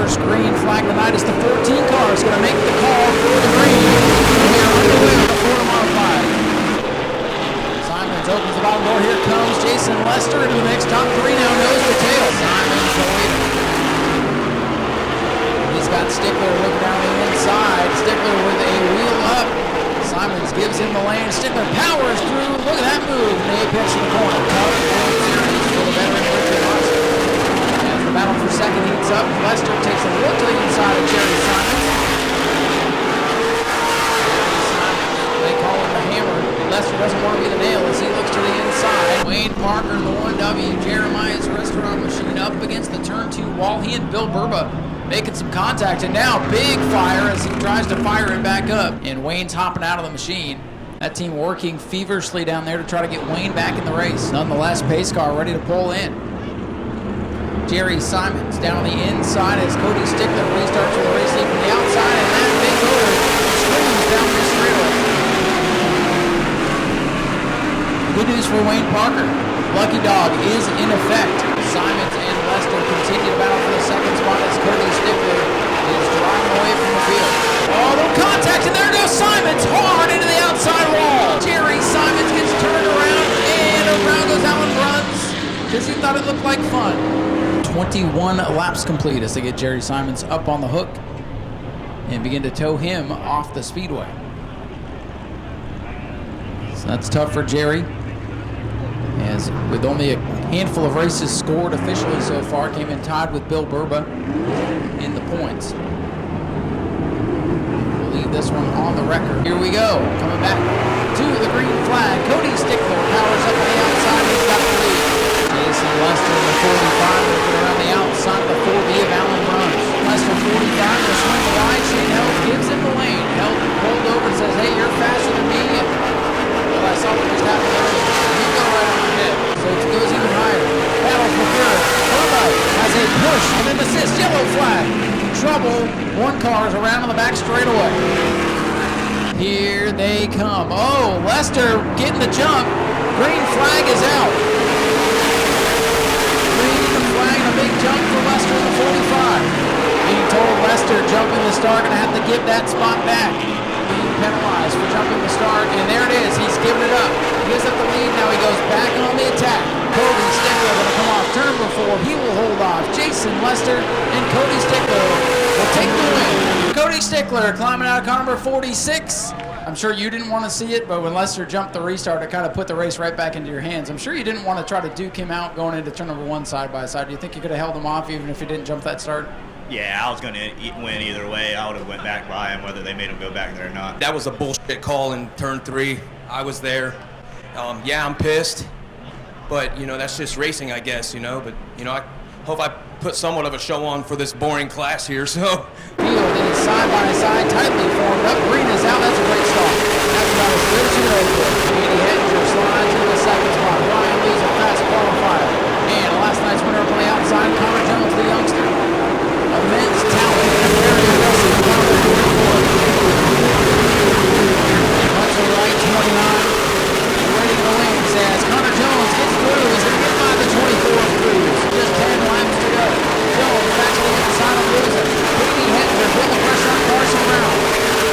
first green flag of the night. It's the 14 car. It's going to make the call for the green. We are underway with the Florida modified. Simons opens the bottom door. Here comes Jason Lester into the mix. Top three now nose to tail. Simons the leader. He's got Stickler looking down the inside. Stickler with a wheel up. Simons gives him the lane. Stickler powers through. Look at that move. And the apex in the corner. Tough series for the veteran Richard Austin. As the battle for second heats up, Lester takes a look to the inside of Jerry Simons. They call him the hammer. Lester doesn't want to be the nail as he looks to the inside. Wayne Parker, the 1W, Jeremiah's restaurant machine up against the turn 2 wall. He and Bill Burba making some contact, and now big fire as he tries to fire it back up. And Wayne's hopping out of the machine. That team working feverishly down there to try to get Wayne back in the race. Nonetheless, pace car ready to pull in. Jerry Simons down on the inside as Cody Stickler restarts with a race lead from the outside, and that big motor screams down the straightaway. Good news for Wayne Parker. Lucky Dog is in effect. Simons and Lester continue to battle for the second spot as Cody Stickler is driving away from the field. Oh, no contact, and there goes Simons hard into the outside wall. Jerry Simons gets turned around, and around goes Allen runs because he thought it looked like fun. 21 laps complete as they get Jerry Simons up on the hook and begin to tow him off the speedway. So that's tough for Jerry, as with only a handful of races scored officially so far, came in tied with Bill Burba in the points. We'll leave this one on the record. Here we go, coming back to the green flag. Cody Stickler powers up on the outside. He's got the lead. Jason Lester in the 45 looking around the outside of the 4B of Allen runs. Lester 45 will swing wide. Shane Held gives him the lane. Held pulled over and says, hey, you're faster than me. Well, I saw what just happened there. You go right on the head. So it goes even higher. Battle for third. Burba has a push and an assist. Yellow flag. Trouble. One car is around on the back straightaway. Here they come. Oh, Lester getting the jump. Green flag is out. Green flag, a big jump for Lester in the 45. Being told Lester jumping the start, gonna have to give that spot back. Being penalized for jumping the start, and there it is. He's giving it up. He gives up the lead. Now he goes back on the attack. Cody Stickler gonna come off turn number 4. He will hold off. Jason Lester and Cody Stickler will take the win. Cody Stickler climbing out of car number 46. I'm sure you didn't want to see it, but when Lester jumped the restart, it kind of put the race right back into your hands. I'm sure you didn't want to try to duke him out going into turn number 1 side by side. Do you think you could have held him off even if he didn't jump that start? Yeah, I was going to win either way. I would have went back by him, whether they made him go back there or not. That was a bullshit call in turn 3. I was there. Yeah, I'm pissed, but that's just racing, I guess. But I hope I put somewhat of a show on for this boring class here. So. Field is side by side, tightly formed up. Green is out. That's a great start. That's about as good as you know for. Katie Hettinger slides into the second spot. Ryan Lee's a fast qualifier. And last night's winner up on the outside, Connor Jones, the youngster. Immense talent and very aggressive. Connor 44. Cuts to the right, 29. Ready to win, says Connor Jones gets through. He's going to get by the 24 cruise. Just 10 laps to go. Jones back to the inside of loser. Katie Hettinger put the pressure on Carson Brown.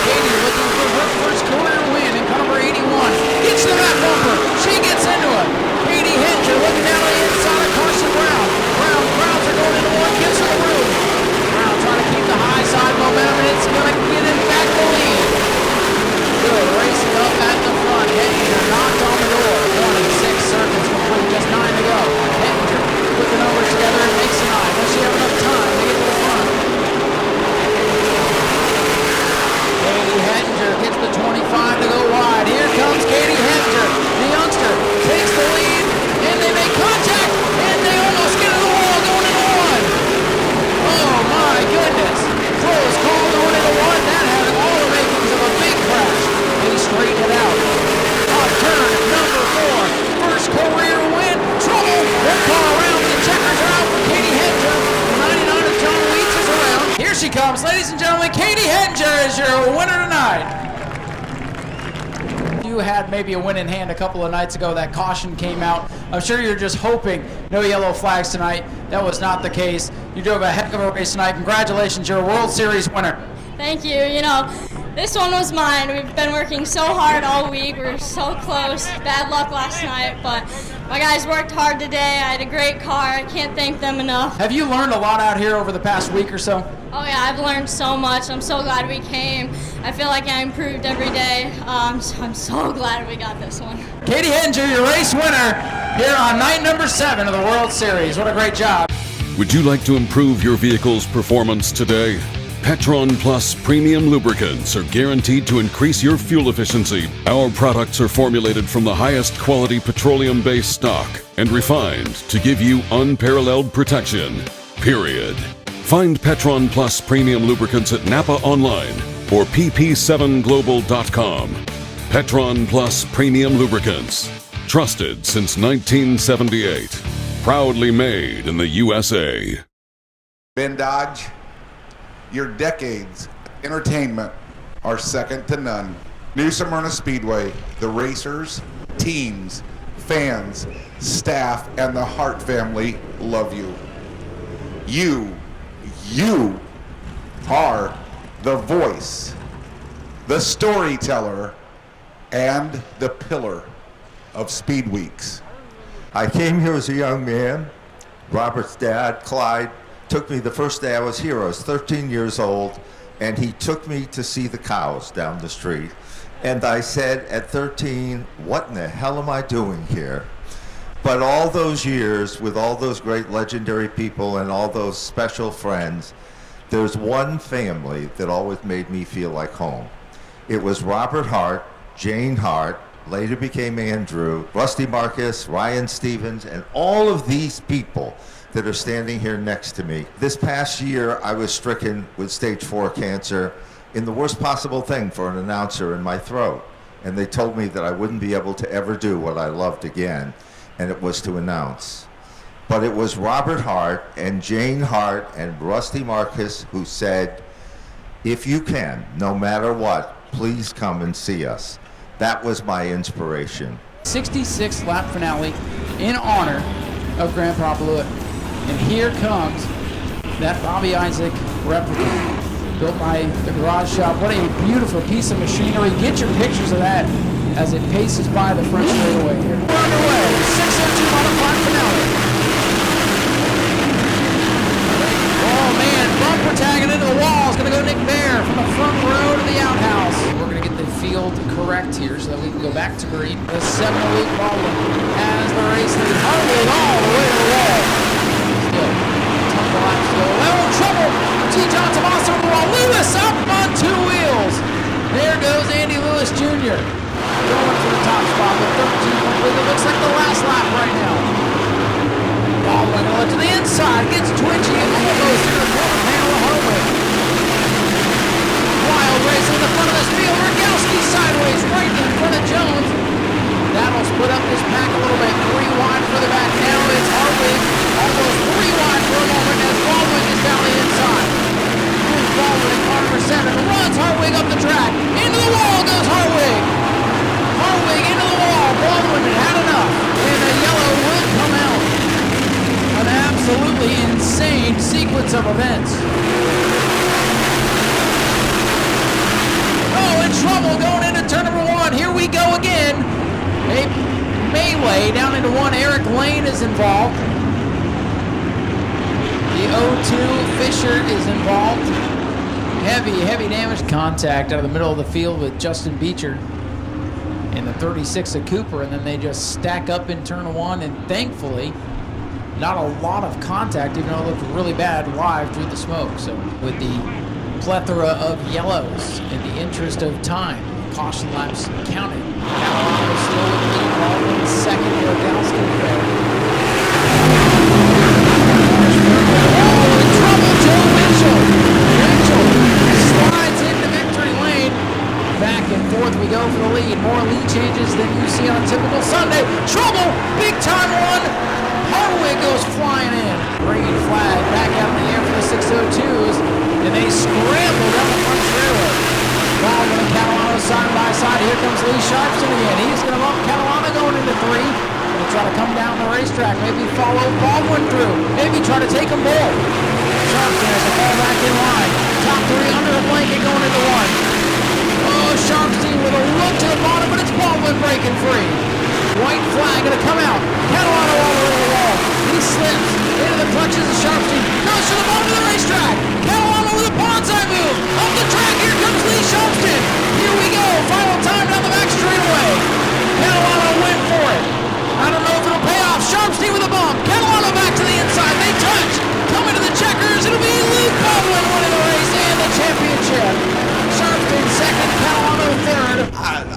Katie looking for her first career win in car number 81. Gets to the back bumper. She gets into it. Katie Hettinger looking down on the inside of Carson Brown. Browns are going into one. Gives her the room. Brown trying to keep the high side momentum, and it's going to get him back the lead. Good racing up at the front. Hettinger knocked on the door. 26 circuits complete. Just 9 to go. Hettinger put the numbers together and makes a 9. Does she have enough time to get to the front? Katie Hettinger gets the 25 to go wide. Here comes Katie Hettinger. The youngster takes the lead, and they make contact, and they almost get to the wall going into 1. Oh my goodness. Close call going into 1. That had all the makings of a big crash. They straighten it out. Off turn number 4. First career win. Trouble. One car around. The checkers are out for Katie Hettinger. 99 of John Weeks is around. Here she comes, ladies and gentlemen. Katie Hettinger is your winner tonight. you had maybe a win in hand a couple of nights ago. That caution came out. I'm sure you're just hoping no yellow flags tonight. That was not the case. You drove a heck of a race tonight. Congratulations, you're a World Series winner. Thank you. You know, this one was mine. We've been working so hard all week. We were so close. Bad luck last night, but my guys worked hard today. I had a great car. I can't thank them enough. Have you learned a lot out here over the past week or so? Oh yeah, I've learned so much. I'm so glad we came. I feel like I improved every day. So I'm so glad we got this one. Katie Hedinger, your race winner here on night number 7 of the World Series. What a great job. Would you like to improve your vehicle's performance today? PETRON Plus premium lubricants are guaranteed to increase your fuel efficiency. Our products are formulated from the highest quality petroleum-based stock and refined to give you unparalleled protection. Period. Find PETRON Plus premium lubricants at Napa online or pp7global.com. PETRON Plus premium lubricants. Trusted since 1978. Proudly made in the USA. Ben Dodge, your decades of entertainment are second to none. New Smyrna Speedway, the racers, teams, fans, staff, and the Hart family love you. You are the voice, the storyteller, and the pillar of Speed Weeks. I came here as a young man. Robert's dad, Clyde, took me the first day I was here. I was 13 years old, and he took me to see the cows down the street. And I said at 13, what in the hell am I doing here? But all those years, with all those great legendary people and all those special friends, there's one family that always made me feel like home. It was Robert Hart, Jane Hart, later became Andrew, Rusty Marcus, Ryan Stevens, and all of these people that are standing here next to me. This past year, I was stricken with stage 4 cancer in the worst possible thing for an announcer, in my throat. And they told me that I wouldn't be able to ever do what I loved again, and it was to announce. But it was Robert Hart and Jane Hart and Rusty Marcus who said, if you can, no matter what, please come and see us. That was my inspiration. 66th lap finale in honor of Grandpa Blewett. And here comes that Bobby Isaac replica built by the Garage Shop. What a beautiful piece of machinery. Get your pictures of that as it paces by the front straightaway here. We're underway. 602 modified finale. Oh man, bumper tagging into the wall. It's going to go Nick Bear from the front row to the outhouse. We're going to get the field correct here so that we can go back to green. The 708 Baldwin has the race lead. Hardly all the way to the wall. Well, trouble. T. John Tomaso on the wall. Lewis up on 2 wheels. There goes Andy Lewis Jr. Going for the top spot with 13 complete. It looks like the last lap right now. Baldwin going to the inside. Gets twitchy and almost to the corner panel of Hartwig. Wild race in the front of this field. Rogowski sideways right in front of Jones. That'll split up this pack a little bit. 3 wide for the back. Now it's Hartwig. Almost 3 wide for a moment as Baldwin is down the inside. Here's Baldwin in car number 7. Runs Hartwig up the track. Into the wall goes Hartwig. Hartwig into the wall. Baldwin had had enough. And the yellow will come out. An absolutely insane sequence of events. Oh, in trouble going into turn number 1. Here we go again. A melee down into 1. Eric Lane is involved. The 0-2 Fisher is involved. Heavy damage. Contact out of the middle of the field with Justin Beecher and the 36 of Cooper, and then they just stack up in turn 1, and thankfully not a lot of contact, even though it looked really bad live through the smoke. So with the plethora of yellows in the interest of time, caution laps counted. Catalano still with the lead. Baldwin second. Rogowski third. Oh, in trouble, Joe Winchell. Winchell slides into victory lane. Back and forth we go for the lead. More lead changes than you see on a typical Sunday. Trouble, big time one. Hartwig goes flying in. Green flag back out in the air for the 602s, and they scramble down the front straightaway. Baldwin and Catalano side by side. Here comes Lee Sharpston again. He's going to bump Catalano going into 3. He'll try to come down the racetrack. Maybe follow Baldwin through. Maybe try to take them both. Sharpston has to fall back in line. Top 3 under the blanket going into 1. Oh, Sharpston with a look to the bottom, but it's Baldwin breaking free. White flag going to come out. Catalano all the way to the wall. He slips into the clutches of Sharpston. Goes to the bottom of the racetrack. Catalano with a bonsai move. Up the track. Here comes Lee Sharpston. Here we go. Final time down the back straightaway. Catalano went for it. I don't know if it'll pay off. Sharpston with a bump. Catalano back to the inside. They touch. Coming to the checkers. It'll be Luke Baldwin winning the race and the championship. Sharpston second. Catalano third.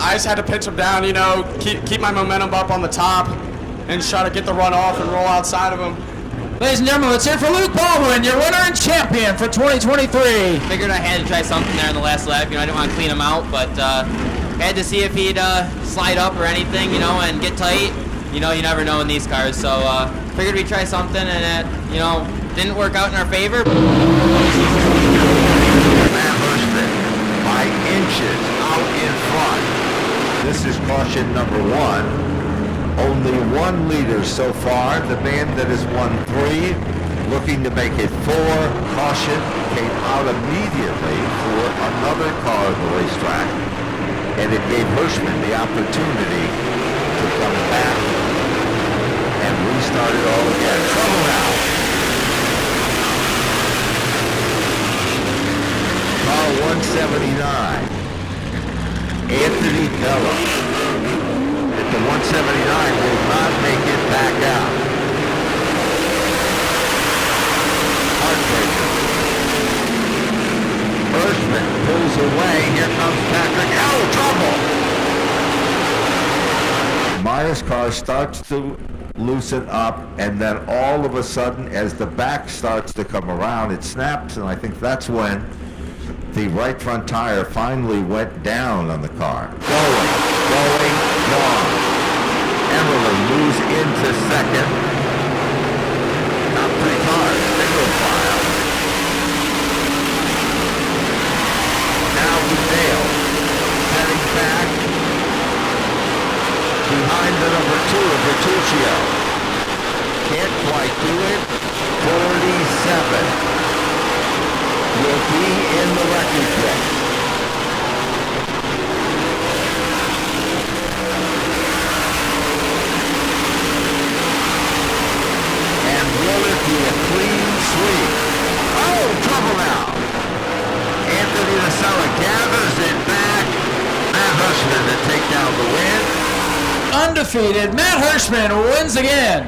I just had to pitch him down, you know, keep my momentum up on the top and try to get the run off and roll outside of him. Ladies and gentlemen, let's hear for Luke Baldwin, your winner and champion for 2023. Figured I had to try something there in the last lap. You know, I didn't want to clean him out, but had to see if he'd slide up or anything, you know, and get tight. You know, you never know in these cars. So figured we'd try something, and it, you know, didn't work out in our favor. By inches out in front. This is caution number 1. Only 1 leader so far. The man that has won 3, looking to make it 4. Caution came out immediately for another car on the racetrack, and it gave Hirschman the opportunity to come back and restart it all again. Trouble now. Car 179. Anthony Bella at the 179 will not make it back out. Heartbreaker. Hirschman pulls away. Here comes Patrick. Trouble! Meyer's car starts to loosen up, and then all of a sudden, as the back starts to come around, it snaps, and I think that's when the right front tire finally went down on the car. Going, gone. Emerlin moves into second. Top 3 cars, single file. Now Dale heading back behind the number 2 of Bertuccio. Can't quite do it. 47. Will be in the record book. And will it be a clean sweep? Oh, trouble now. Anthony Lasella gathers it back. Matt Hirschman to take down the win. Undefeated, Matt Hirschman wins again.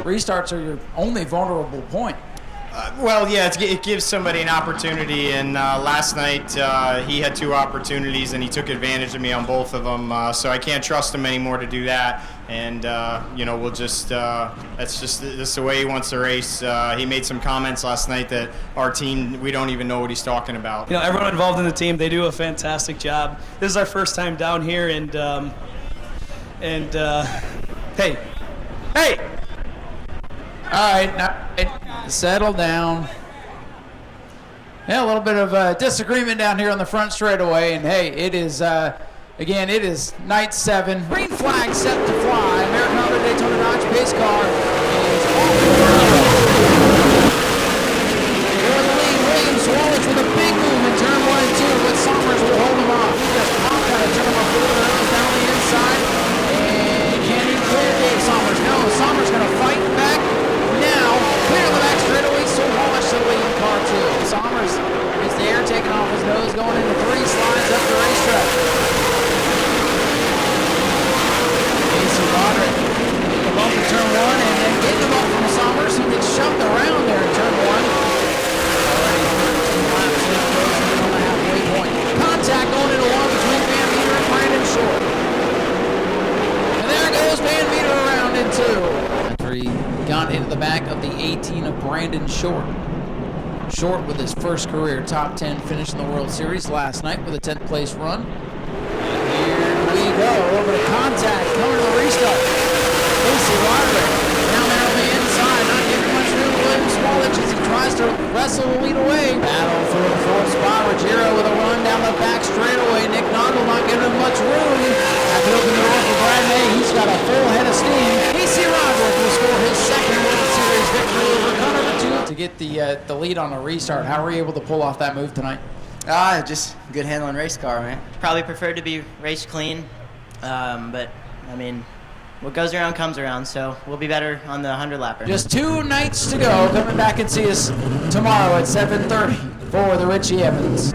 Restarts are your only vulnerable point. Well, yeah, it gives somebody an opportunity, and last night he had 2 opportunities, and he took advantage of me on both of them, so I can't trust him anymore to do that, and, you know, we'll just, that's the way he wants to race. He made some comments last night that our team, we don't even know what he's talking about. You know, everyone involved in the team, they do a fantastic job. This is our first time down here, and hey! All right, now settle down. Yeah, a little bit of disagreement down here on the front straightaway, and hey, it is again, it is night 7. Green flag set to fly. American Auto Daytona Dodge pace car is off the ground. For the lead, Williams Wallace with a big move in turn 1 and 2, but Sommers will hold him off. He just popped out of turn number 4 and goes down the inside, and can he clear Dave Sommers? No, Sommers going to fight back. Now, clear the back straightaway, so Wallace to the lead in car 2. Sommers gets the air taken off his nose, going into 3, slides up the racetrack. Casey Roderick getting the bump in turn 1, and then getting the bump from Sommers, who gets shoved around there in turn 1. Already 13 laps in, closing in on the halfway point. Contact going into 1 between Van Meter and Brandon Short. And there goes Van Meter around in 2. He got into the back of the 18 of Brandon Short. Short with his first career top 10 finish in the World Series last night with a 10th place run. And here we go, over to contact, coming to the restart. Casey Roderick down there on the inside, not giving much room to Williams Wallace as he tries to wrestle the lead away. Battle for the 4th spot. Ruggiero with a run down the the lead on a restart. How were you able to pull off that move tonight? Just good handling race car, man. Probably preferred to be race clean, but I mean, what goes around comes around, so we'll be better on the 100-lapper. Just 2 nights to go. Coming back and see us tomorrow at 7:30 for the Richie Evans.